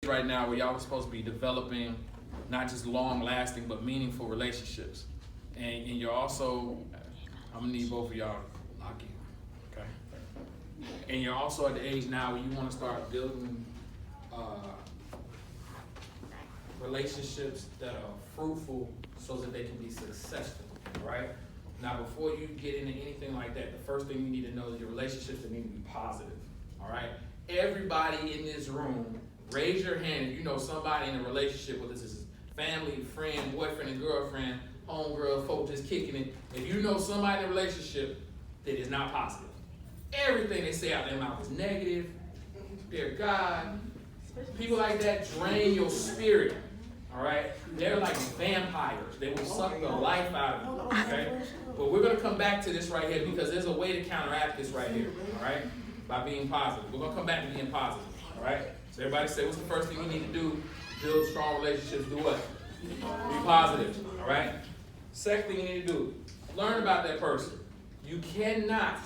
right now where y'all are supposed to be developing not just long-lasting but meaningful relationships. And you're also, I'm gonna need both of y'all to lock in, okay? And you're also at the age now where you want to start building relationships that are fruitful so that they can be successful, right? Now, before you get into anything like that, the first thing you need to know is your relationships that need to be positive, all right? Everybody in this room, raise your hand if you know somebody in a relationship, whether this is family, friend, boyfriend and girlfriend, homegirl, folks just kicking it. If you know somebody in a relationship that is not positive, everything they say out their mouth is negative, dear God, people like that drain your spirit, all right? They're like vampires. They will suck the life out of you, okay? But we're going to come back to this right here because there's a way to counteract this right here, all right? By being positive. We're going to come back to being positive, all right? So everybody say, what's the first thing you need to do to build strong relationships? Do what? Be positive, all right? Second thing you need to do, learn about that person. You cannot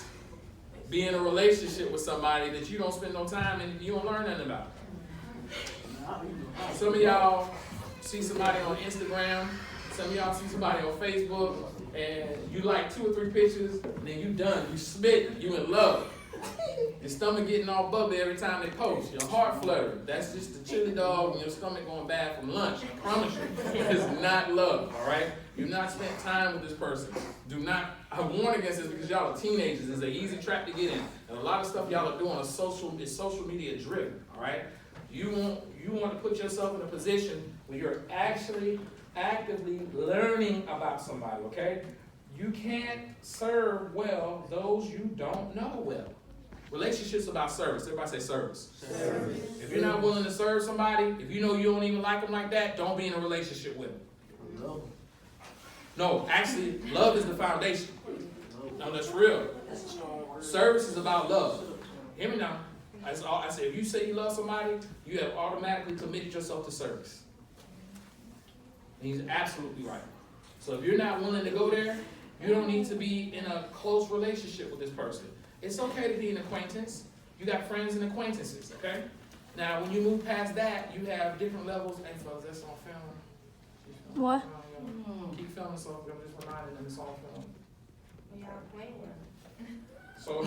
be in a relationship with somebody that you don't spend no time and you don't learn nothing about. Some of y'all see somebody on Instagram, some of y'all see somebody on Facebook, and you like 2 or 3 pictures, and then you done, you smitten, you in love. Your stomach getting all bubbly every time they post. Your heart fluttering. That's just the chili dog and your stomach going bad from lunch. I promise you. It's not love, all right? You've not spent time with this person. Do not, I warn against this because y'all are teenagers. It's an easy trap to get in. And a lot of stuff y'all are doing is social media driven, all right? You want to put yourself in a position where you're actually actively learning about somebody, okay? You can't serve well those you don't know well. Relationships about service. Everybody say service. Service. If you're not willing to serve somebody, if you know you don't even like them like that, don't be in a relationship with them. No, actually, love is the foundation. No, that's real. Service is about love. Hear me now. That's all I say. If you say you love somebody, you have automatically committed yourself to service. And he's absolutely right. So if you're not willing to go there, you don't need to be in a close relationship with this person. It's okay to be an acquaintance. You got friends and acquaintances, okay? Now, when you move past that, you have different levels. Hey, fellas, that's on film. What? Keep filming, so I'm just reminding them it's on film. We are playing. So,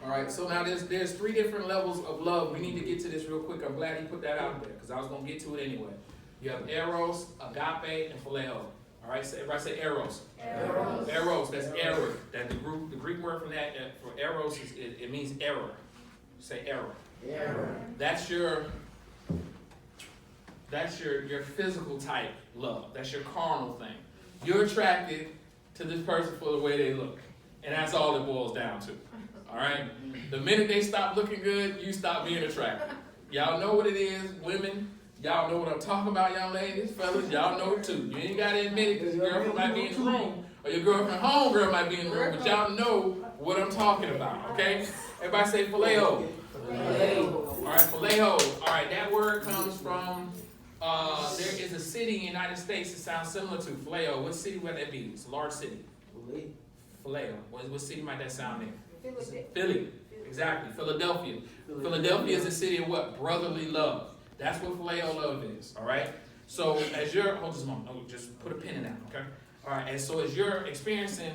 all right, so now there's 3 different levels of love. We need to get to this real quick. I'm glad he put that out there because I was going to get to it anyway. You have eros, agape, and phileo. All right, so everybody say eros. Eros. Eros, that's error. That the Greek word from that for eros is it means error. Say error. Error. That's your physical type love. That's your carnal thing. You're attracted to this person for the way they look, and that's all it boils down to. All right. The minute they stop looking good, you stop being attracted. Y'all know what it is, women. Y'all know what I'm talking about, young ladies, fellas. Y'all know it too. You ain't got to admit it because your girlfriend might be in the room or your girlfriend homegirl might be in the room, but y'all know what I'm talking about, okay? Everybody say phileo. Phileo. All right, phileo. All right, that word comes from, there is a city in the United States that sounds similar to phileo. What city would that be? It's a large city. Phileo. What city might that sound in? Philly. Exactly. Philadelphia. Philadelphia is a city of what? Brotherly love. That's what phileo love is, all right? So as you're, hold just a moment, just put a pin in that, okay? All right, and so as you're experiencing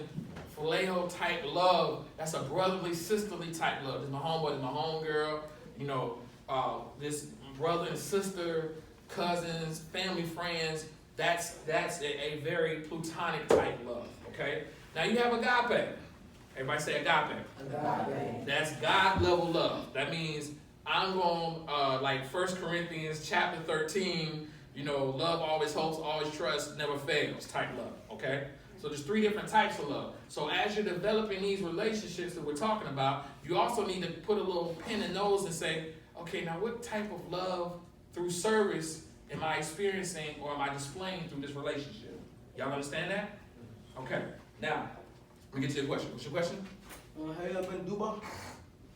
phileo type love, that's a brotherly, sisterly type love. This is my homeboy, this is my homegirl, you know, this brother and sister, cousins, family, friends, that's a very platonic type love, okay? Now you have agape. Everybody say agape. Agape. That's God level love. That means I'm going, like 1 Corinthians chapter 13, you know, love always hopes, always trusts, never fails type love, okay? So there's 3 different types of love. So as you're developing these relationships that we're talking about, you also need to put a little pin in those and say, okay, now what type of love through service am I experiencing or am I displaying through this relationship? Y'all understand that? Okay, now, let me get to your question. What's your question? Have you ever been to Dubai?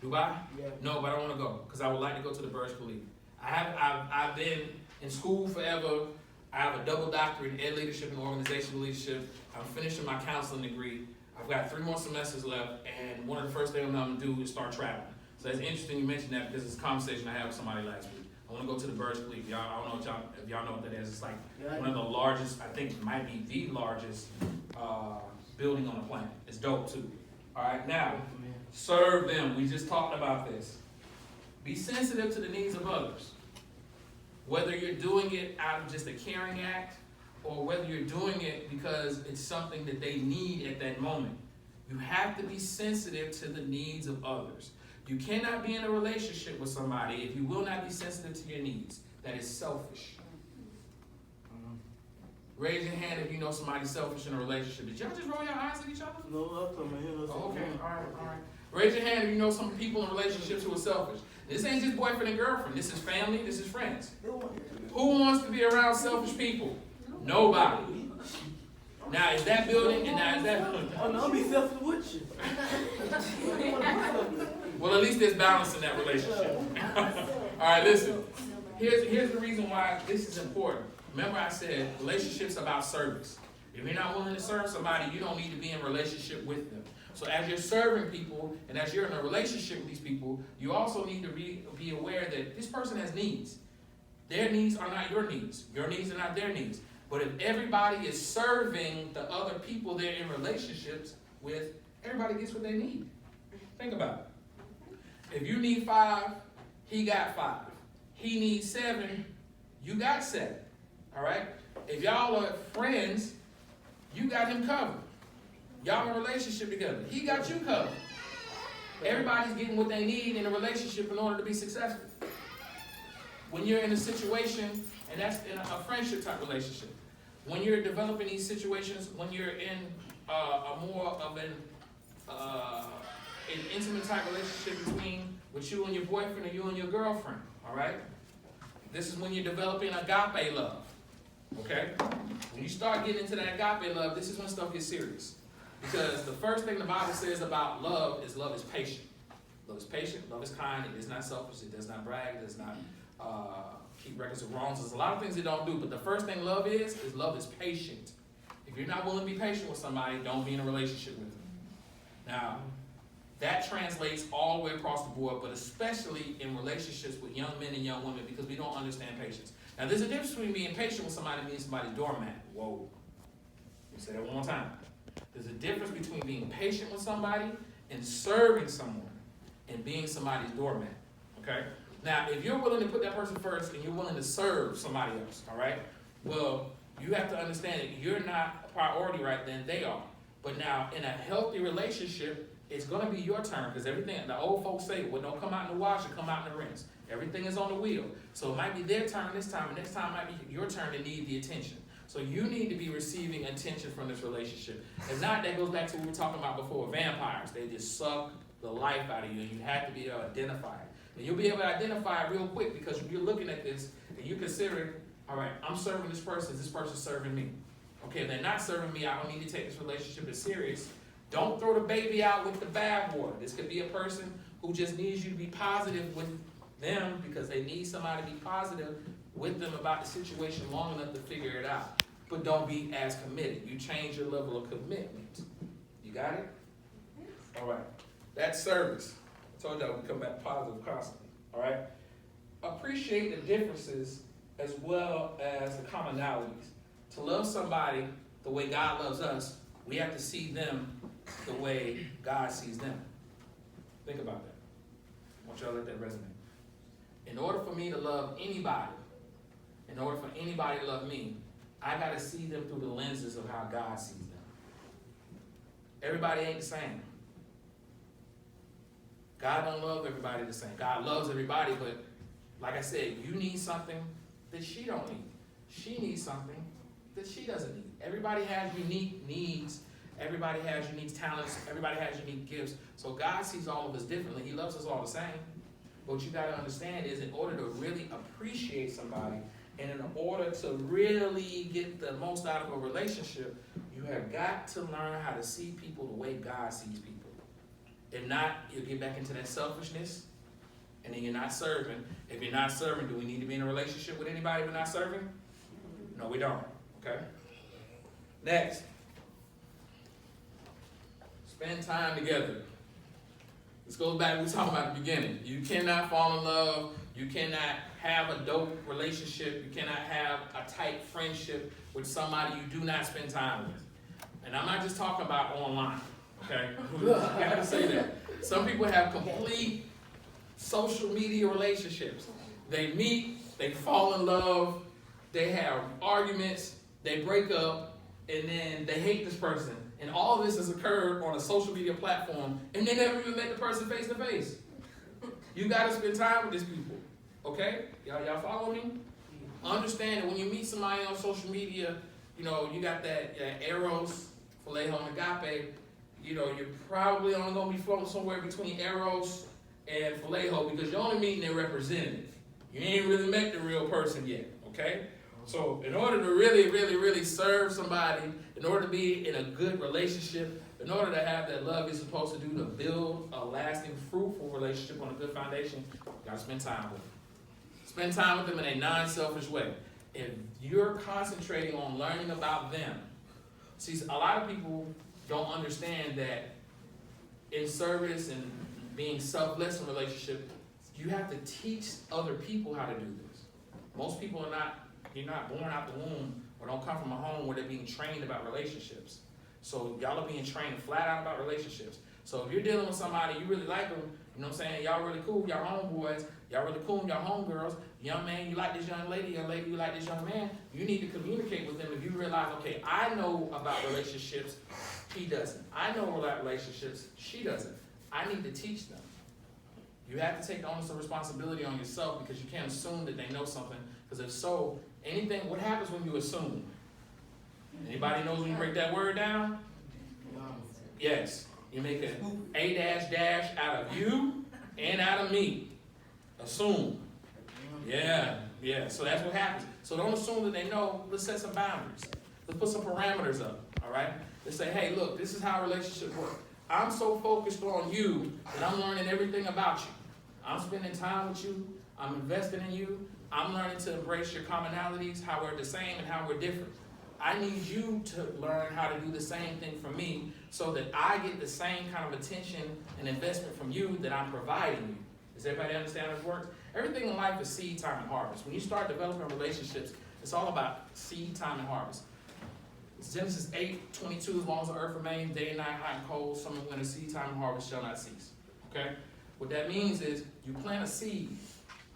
Dubai? Yeah. No, but I want to go because I would like to go to the Burj Khalifa. I've been in school forever. I have a double doctorate in ed leadership and organizational leadership. I'm finishing my counseling degree. I've got 3 more semesters left, and one of the first things I'm going to do is start traveling. So it's interesting you mentioned that because it's a conversation I had with somebody last week. I want to go to the Burj Khalifa. Y'all, I don't know if y'all know what that is. It's like one of the largest, I think it might be the largest building on the planet. It's dope too. All right, now, serve them. We just talked about this. Be sensitive to the needs of others. Whether you're doing it out of just a caring act, or whether you're doing it because it's something that they need at that moment. You have to be sensitive to the needs of others. You cannot be in a relationship with somebody if you will not be sensitive to your needs. That is selfish. Raise your hand if you know somebody's selfish in a relationship. Did y'all just roll your eyes at each other? No, I'm talking about Oh, okay, all right. Raise your hand if you know some people in relationships who are selfish. This ain't just boyfriend and girlfriend. This is family. This is friends. Who wants to be around selfish people? Nobody. Now, is that building and now is that... Oh, no, I'll be selfish with you. Well, at least there's balance in that relationship. All right, listen. Here's the reason why this is important. Remember I said relationships about service. If you're not willing to serve somebody, you don't need to be in a relationship with them. So as you're serving people and as you're in a relationship with these people, you also need to be aware that this person has needs. Their needs are not your needs. Your needs are not their needs. But if everybody is serving the other people they're in relationships with, everybody gets what they need. Think about it. If you need 5, he got 5. He needs 7, you got 7. All right? If y'all are friends, you got him covered. Y'all in a relationship together. He got you covered. Everybody's getting what they need in a relationship in order to be successful. When you're in a situation, and that's in a friendship type relationship, when you're developing these situations, when you're in a more of an intimate type relationship with you and your boyfriend or you and your girlfriend, all right? This is when you're developing agape love, okay? When you start getting into that agape love, this is when stuff gets serious. Because the first thing the Bible says about love is patient. Love is patient, love is kind, it is not selfish, it does not brag, it does not keep records of wrongs. There's a lot of things it don't do, but the first thing love is patient. If you're not willing to be patient with somebody, don't be in a relationship with them. Now, that translates all the way across the board, but especially in relationships with young men and young women, because we don't understand patience. Now, there's a difference between being patient with somebody and being somebody's doormat. Whoa. Let me say that one more time. There's a difference between being patient with somebody and serving someone and being somebody's doormat, okay? Now, if you're willing to put that person first and you're willing to serve somebody else, all right? Well, you have to understand that you're not a priority right then, they are. But now, in a healthy relationship, it's going to be your turn, because everything, the old folks say, well, don't come out in the wash, or come out in the rinse. Everything is on the wheel. So it might be their turn this time, and next time might be your turn to need the attention. So you need to be receiving attention from this relationship. If not, that goes back to what we were talking about before, vampires. They just suck the life out of you, and you have to be able to identify it. And you'll be able to identify it real quick, because you're looking at this, and you're considering, all right, I'm serving this person, is this person serving me? Okay, if they're not serving me, I don't need to take this relationship as serious. Don't throw the baby out with the bathwater. This could be a person who just needs you to be positive with them, because they need somebody to be positive with them about the situation long enough to figure it out. But don't be as committed. You change your level of commitment. You got it? All right. That's service. I told y'all we come back positive constantly. All right? Appreciate the differences as well as the commonalities. To love somebody the way God loves us, we have to see them the way God sees them. Think about that. I want y'all to let that resonate. In order for me to love anybody, in order for anybody to love me, I got to see them through the lenses of how God sees them. Everybody ain't the same. God don't love everybody the same. God loves everybody, but like I said, you need something that she don't need. She needs something that she doesn't need. Everybody has unique needs. Everybody has unique talents. Everybody has unique gifts. So God sees all of us differently. He loves us all the same. But what you got to understand is, in order to really appreciate somebody, and in order to really get the most out of a relationship, you have got to learn how to see people the way God sees people. If not, you'll get back into that selfishness, and then you're not serving. If you're not serving, do we need to be in a relationship with anybody if we're not serving? No, we don't. Okay? Next. Spend time together. This goes back to what we were talking about at the beginning. You cannot fall in love. You cannot have a dope relationship, you cannot have a tight friendship with somebody you do not spend time with. And I'm not just talking about online, okay? I gotta say that. Some people have complete social media relationships. They meet, they fall in love, they have arguments, they break up, and then they hate this person. And all of this has occurred on a social media platform, and they never even met the person face to face. You gotta spend time with these people, okay? Y'all follow me? Understand that when you meet somebody on social media, you know, you got that eros, phileho, and agape. You know, you're probably only gonna be floating somewhere between eros and phileho because you're only meeting their representative. You ain't really met the real person yet, okay? So in order to really serve somebody, in order to be in a good relationship, in order to have that love you're supposed to do to build a lasting, fruitful relationship on a good foundation, you gotta spend time with them. Spend time with them in a non-selfish way. If you're concentrating on learning about them, see, a lot of people don't understand that in service and being selfless in a relationship, you have to teach other people how to do this. Most people you're not born out the womb or don't come from a home where they're being trained about relationships. So y'all are being trained flat out about relationships. So if you're dealing with somebody, you really like them, you know what I'm saying, y'all really cool, y'all homeboys, y'all really cool, y'all homegirls, young man, you like this young lady, you like this young man, you need to communicate with them if you realize, okay, I know about relationships, he doesn't. I know about relationships, she doesn't. I need to teach them. You have to take the onus of responsibility on yourself because you can't assume that they know something. Because if so, what happens when you assume? Anybody knows when you break that word down? Yes. You make an A-dash out of you and out of me. Assume. Yeah. So that's what happens. So don't assume that they know. Let's set some boundaries. Let's put some parameters up, all right? Let's say, hey, look, this is how relationships work. I'm so focused on you that I'm learning everything about you. I'm spending time with you. I'm investing in you. I'm learning to embrace your commonalities, how we're the same and how we're different. I need you to learn how to do the same thing for me so that I get the same kind of attention and investment from you that I'm providing you. Does everybody understand how this works? Everything in life is seed, time, and harvest. When you start developing relationships, it's all about seed, time, and harvest. It's Genesis 8:22, as long as the earth remains, day and night, hot and cold, summer and winter, seed, time, and harvest shall not cease. Okay? What that means is you plant a seed,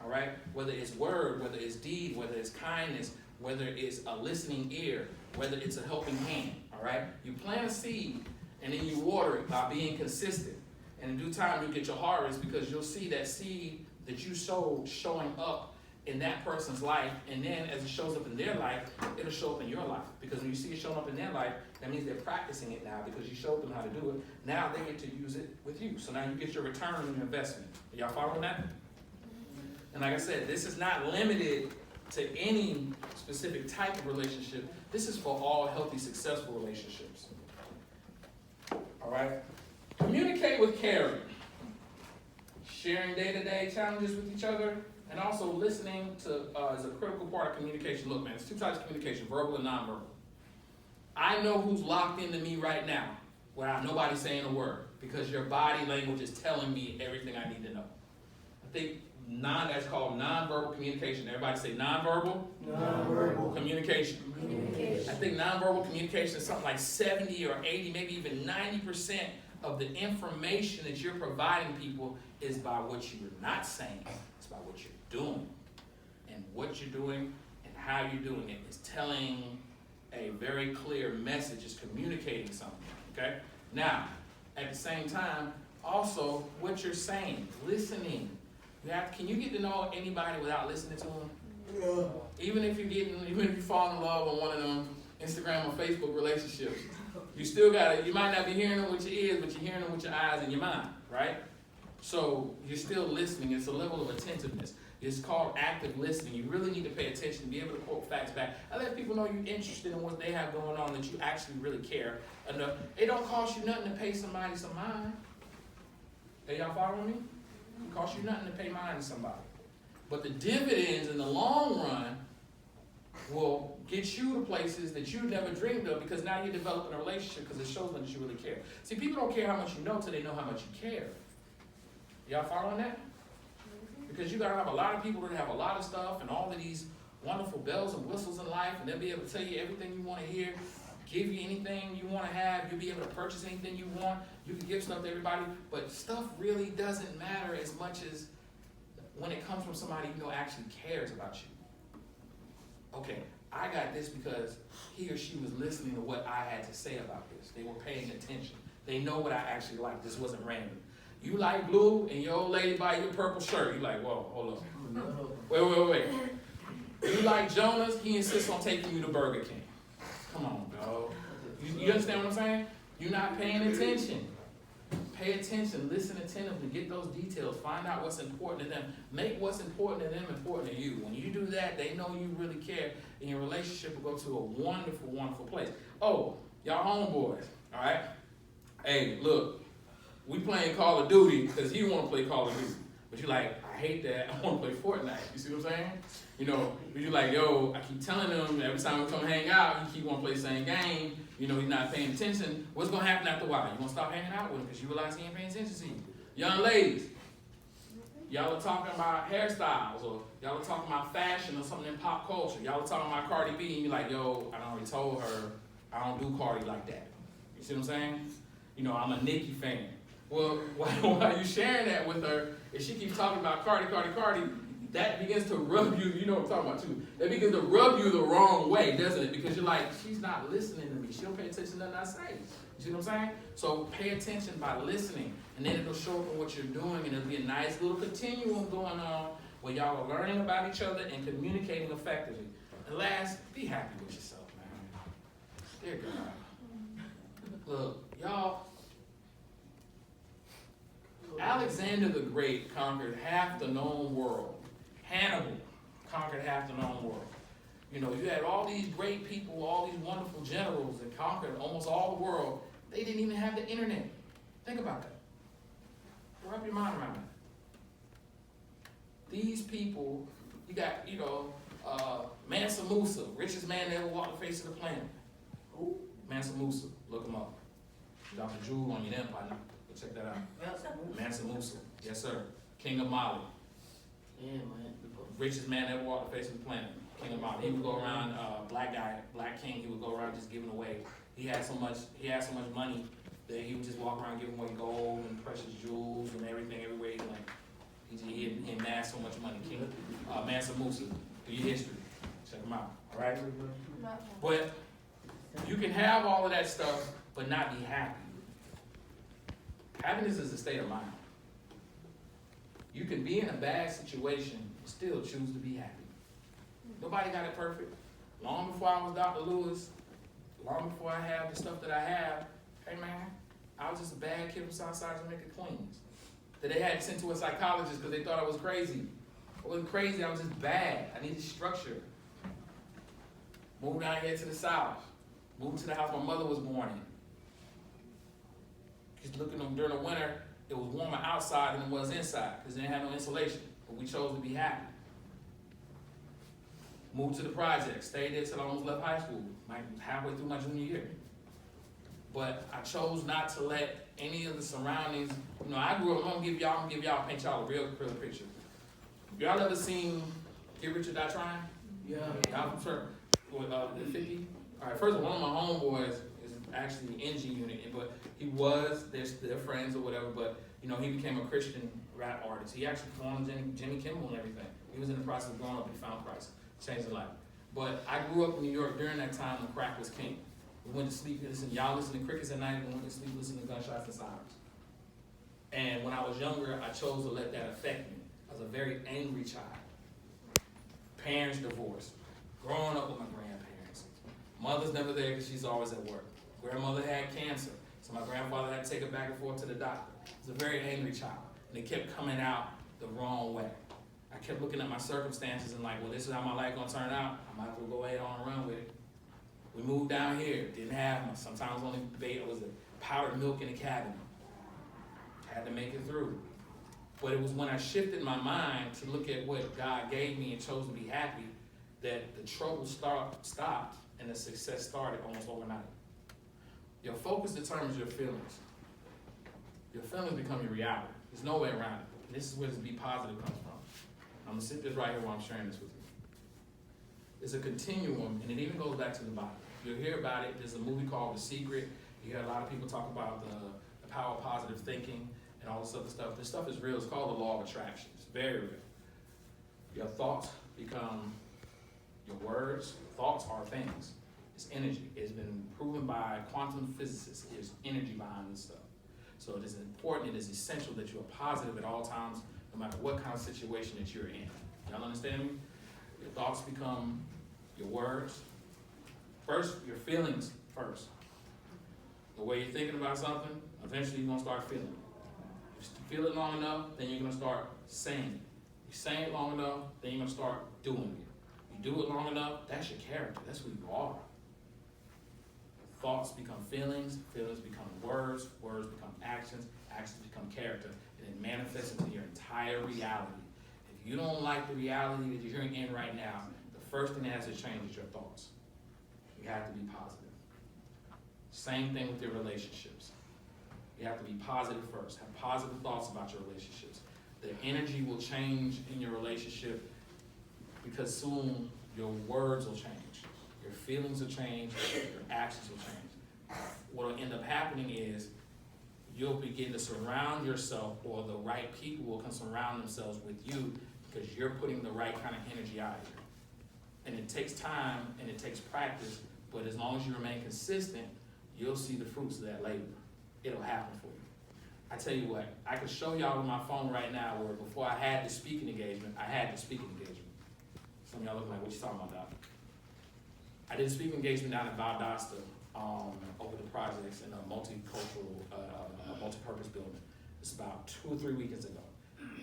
all right? Whether it's word, whether it's deed, whether it's kindness, whether it's a listening ear, whether it's a helping hand, all right? You plant a seed, and then you water it by being consistent. And in due time, you get your harvest because you'll see that seed that you sowed showing up in that person's life, and then as it shows up in their life, it'll show up in your life. Because when you see it showing up in their life, that means they're practicing it now because you showed them how to do it. Now they get to use it with you. So now you get your return on your investment. Are y'all following that? And like I said, this is not limited to any specific type of relationship. This is for all healthy, successful relationships. All right? Communicate with caring. Sharing day-to-day challenges with each other, and also listening to is a critical part of communication. Look, man, there's two types of communication, verbal and nonverbal. I know who's locked into me right now without nobody saying a word because your body language is telling me everything I need to know. I think that's called nonverbal communication. Everybody say nonverbal? Nonverbal communication. I think nonverbal communication is something like 70 or 80, maybe even 90% of the information that you're providing people is by what you're not saying. It's by what you're doing. And what you're doing and how you're doing it is telling a very clear message, is communicating something, okay? Now, at the same time, also what you're saying, listening. Can you get to know anybody without listening to them? Yeah. Even if you fall in love on one of them Instagram or Facebook relationships, you still you might not be hearing them with your ears, but you're hearing them with your eyes and your mind, right? So you're still listening. It's a level of attentiveness. It's called active listening. You really need to pay attention, be able to quote facts back. I let people know you're interested in what they have going on, that you actually really care enough. It don't cost you nothing to pay somebody some mind. Are y'all following me? It costs you nothing to pay mind to somebody. But the dividends in the long run will get you to places that you never dreamed of because now you're developing a relationship because it shows them that you really care. See, people don't care how much you know till they know how much you care. Y'all following that? Because you gotta have a lot of people that have a lot of stuff and all of these wonderful bells and whistles in life, and they'll be able to tell you everything you want to hear, give you anything you want to have, you'll be able to purchase anything you want, you can give stuff to everybody, but stuff really doesn't matter as much as when it comes from somebody you know actually cares about you. Okay, I got this because he or she was listening to what I had to say about this. They were paying attention. They know what I actually like. This wasn't random. You like blue and your old lady buy you a purple shirt. You like, whoa, hold up. Wait. You like Jonas, he insists on taking you to Burger King. Come on, dog. You understand what I'm saying? You're not paying attention. Pay attention, listen attentively, get those details, find out what's important to them. Make what's important to them important to you. When you do that, they know you really care, and your relationship will go to a wonderful, wonderful place. Oh, y'all homeboys, all right? Hey, look, we playing Call of Duty because he want to play Call of Duty. But you like, I hate that, I want to play Fortnite. You see what I'm saying? You know, you like, yo, I keep telling him every time we come hang out, he keep want to play the same game. You know, he's not paying attention. What's going to happen after a while? You going to stop hanging out with him because you realize he ain't paying attention to you. Young ladies, y'all are talking about hairstyles, or y'all are talking about fashion or something in pop culture. Y'all are talking about Cardi B, and you're like, yo, I already told her I don't do Cardi like that. You see what I'm saying? You know, I'm a Nicki fan. Well, while you sharing that with her, if she keeps talking about Cardi, that begins to rub you, you know what I'm talking about too, that begins to rub you the wrong way, doesn't it? Because you're like, she's not listening to me. She don't pay attention to nothing I say. You see what I'm saying? So pay attention by listening, and then it'll show up in what you're doing, and it'll be a nice little continuum going on where y'all are learning about each other and communicating effectively. And last, be happy with yourself, man. Dear God. Look, y'all, Alexander the Great conquered half the known world. Hannibal conquered half the known world. You know, you had all these great people, all these wonderful generals that conquered almost all the world. They didn't even have the internet. Think about that. Wrap your mind around that. These people, you got, you know, Mansa Musa, richest man that ever walked the face of the planet. Who? Mansa Musa. Look him up. Dr. Jewel on your empire. Go check that out. Mansa Musa. Yes, sir. King of Mali. Yeah, man. Richest man that ever walked the face of the planet. King of Mali. He would go around, black guy, black king, he would go around just giving away. He had so much money that he would just walk around giving away gold and precious jewels and everything everywhere he went. He amassed so much money. King Mansa Musa. Do your history. Check him out. All right? But you can have all of that stuff, but not be happy. Happiness is a state of mind. You can be in a bad situation and still choose to be happy. Nobody got it perfect. Long before I was Dr. Lewis, long before I had the stuff that I have, hey man, I was just a bad kid from Southside Jamaica, Queens. That they had sent to a psychologist because they thought I was crazy. I wasn't crazy, I was just bad. I needed structure. Moved down here to the South. Moved to the house my mother was born in. Just looking at them during the winter, it was warmer outside than it was inside because they didn't have no insulation. But we chose to be happy. Moved to the project, stayed there till I almost left high school, like halfway through my junior year. But I chose not to let any of the surroundings, you know, I grew up, I'm gonna paint y'all a real picture. Y'all ever seen Get Rich or Die Trying? Yeah. Y'all sure, with the 50? All right, first of all, one of my homeboys is actually the NG unit, but he was, they're friends or whatever, but you know, he became a Christian rap artist. He actually performed Jimmy Kimmel and everything. He was in the process of growing up, he found Christ, changed his life. But I grew up in New York during that time when crack was king. We went to sleep, y'all listen to crickets at night, and we went to sleep listening to gunshots and sirens. And when I was younger, I chose to let that affect me. I was a very angry child. Parents divorced. Growing up with my grandparents. Mother's never there because she's always at work. Grandmother had cancer, so my grandfather had to take her back and forth to the doctor. I was a very angry child, and it kept coming out the wrong way. I kept looking at my circumstances and like, well, this is how my life gonna turn out. I might as well go ahead on and run with it. We moved down here, didn't have much. Sometimes only it was a powdered milk in the cabinet. Had to make it through. But it was when I shifted my mind to look at what God gave me and chose to be happy that the trouble stopped and the success started almost overnight. Your focus determines your feelings. Your feelings become your reality. There's no way around it. This is where this be positive comes from. I'm gonna sit this right here while I'm sharing this with you. It's a continuum, and it even goes back to the Bible. You'll hear about it. There's a movie called The Secret. You hear a lot of people talk about the power of positive thinking and all this other stuff. This stuff is real. It's called the law of attraction. It's very real. Your thoughts become your words. Thoughts are things. It's energy. It's been proven by quantum physicists. There's energy behind this stuff. So it is important, it is essential that you are positive at all times, no matter what kind of situation that you're in. Y'all understand me? Your thoughts become your words. First, your feelings first. The way you're thinking about something, eventually you're going to start feeling it. You feel it long enough, then you're going to start saying it. You say it long enough, then you're going to start doing it. You do it long enough, that's your character. That's who you are. Thoughts become feelings, feelings become words, words become actions, actions become character, and it manifests into your entire reality. If you don't like the reality that you're in right now, the first thing that has to change is your thoughts. You have to be positive. Same thing with your relationships. You have to be positive first. Have positive thoughts about your relationships. The energy will change in your relationship because soon your words will change. Your feelings will change, your actions will change. What will end up happening is you'll begin to surround yourself, or the right people will come surround themselves with you because you're putting the right kind of energy out here. And it takes time and it takes practice, but as long as you remain consistent, you'll see the fruits of that labor. It'll happen for you. I tell you what, I can show y'all on my phone right now where before I had the speaking engagement, I had the speaking engagement. Some of y'all look like, what you talking about, Doc? I did a speaking engagement down in Valdosta over the projects in a multicultural, multi-purpose building. It's about 2 or 3 weekends ago.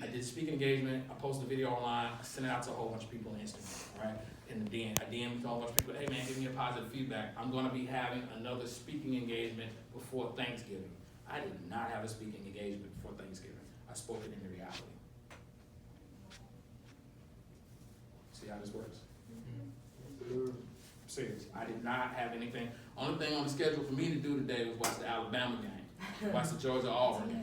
I did a speaking engagement, I posted a video online, I sent it out to a whole bunch of people on Instagram, right? And then I DM'd a whole bunch of people, hey man, give me a positive feedback. I'm gonna be having another speaking engagement before Thanksgiving. I did not have a speaking engagement before Thanksgiving. I spoke it into reality. See how this works? Serious. I did not have anything. Only thing on the schedule for me to do today was watch the Alabama game, watch the Georgia-Auburn game.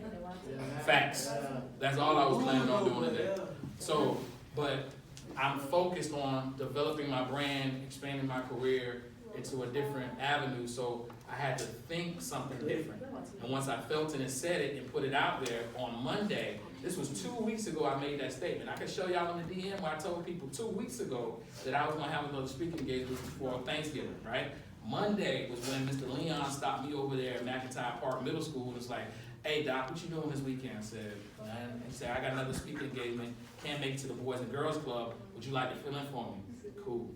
Facts. That's all I was planning on doing today. So, but I'm focused on developing my brand, expanding my career into a different avenue. So I had to think something different. And once I felt it and said it and put it out there on Monday, this was 2 weeks ago I made that statement. I can show y'all in the DM where I told people 2 weeks ago that I was gonna have another speaking engagement before Thanksgiving, right? Monday was when Mr. Leon stopped me over there at McIntyre Park Middle School and was like, hey Doc, what you doing this weekend? I said, man, he said, I got another speaking engagement, can't make it to the Boys and Girls Club, would you like to fill in for me? Cool.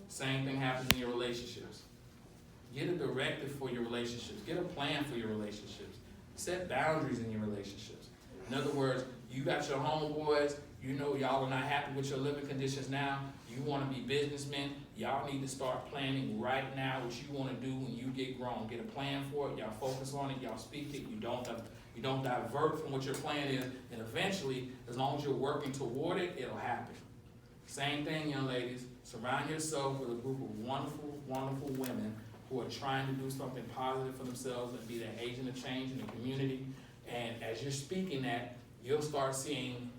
Same thing happens in your relationships. Get a directive for your relationships. Get a plan for your relationships. Set boundaries in your relationships. In other words, you got your homeboys, you know y'all are not happy with your living conditions now, you want to be businessmen, y'all need to start planning right now what you want to do when you get grown. Get a plan for it, y'all focus on it, y'all speak it, you don't divert from what your plan is, and eventually, as long as you're working toward it, it'll happen. Same thing, young ladies, surround yourself with a group of wonderful, wonderful women who are trying to do something positive for themselves and be that agent of change in the community. And as you're speaking that, you'll start seeing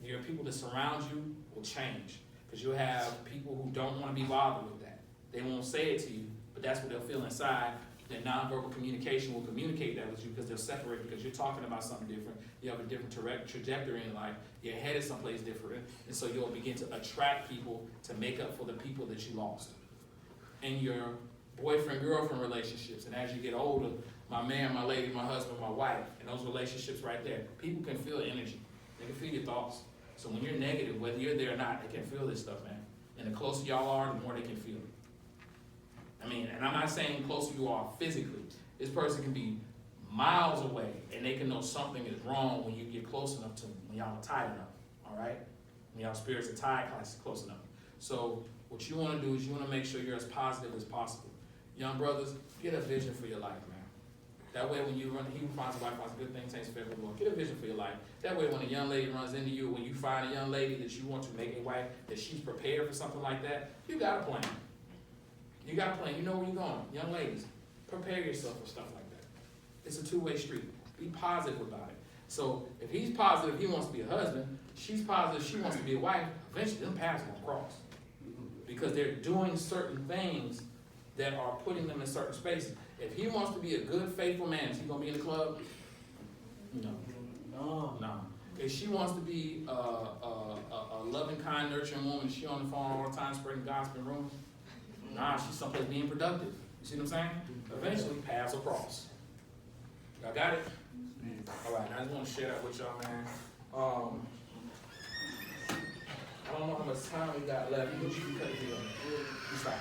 your people that surround you will change. Because you'll have people who don't want to be bothered with that. They won't say it to you, but that's what they'll feel inside. Their nonverbal communication will communicate that with you because they'll separate because you're talking about something different. You have a different trajectory in life. Your head is someplace different. And so you'll begin to attract people to make up for the people that you lost. In your boyfriend-girlfriend relationships, and as you get older, my man, my lady, my husband, my wife, and those relationships right there, people can feel energy. They can feel your thoughts. So when you're negative, whether you're there or not, they can feel this stuff, man. And the closer y'all are, the more they can feel it. I mean, and I'm not saying the closer you are physically. This person can be miles away, and they can know something is wrong when you get close enough to them, when y'all are tied enough, all right? When y'all spirits are tied close enough. So what you want to do is you want to make sure you're as positive as possible. Young brothers, get a vision for your life, man. That way when you run, he who finds a wife finds a good thing, takes favor of the Lord. Get a vision for your life. That way when a young lady runs into you, when you find a young lady that you want to make a wife, that she's prepared for something like that, you got a plan. You got a plan. You know where you're going. Young ladies, prepare yourself for stuff like that. It's a two-way street. Be positive about it. So if he's positive, he wants to be a husband, she's positive she wants to be a wife, eventually them paths gonna cross. Because they're doing certain things that are putting them in certain spaces. If he wants to be a good, faithful man, is he gonna be in the club? No. No. If she wants to be a loving, kind, nurturing woman, is she on the phone all the time spreading gossip in rooms? Nah, she's someplace being productive. You see what I'm saying? Eventually, paths will cross. Y'all got it? All right, I just want to share that with y'all, man. I don't know how much time we got left. You cut it here. You stop.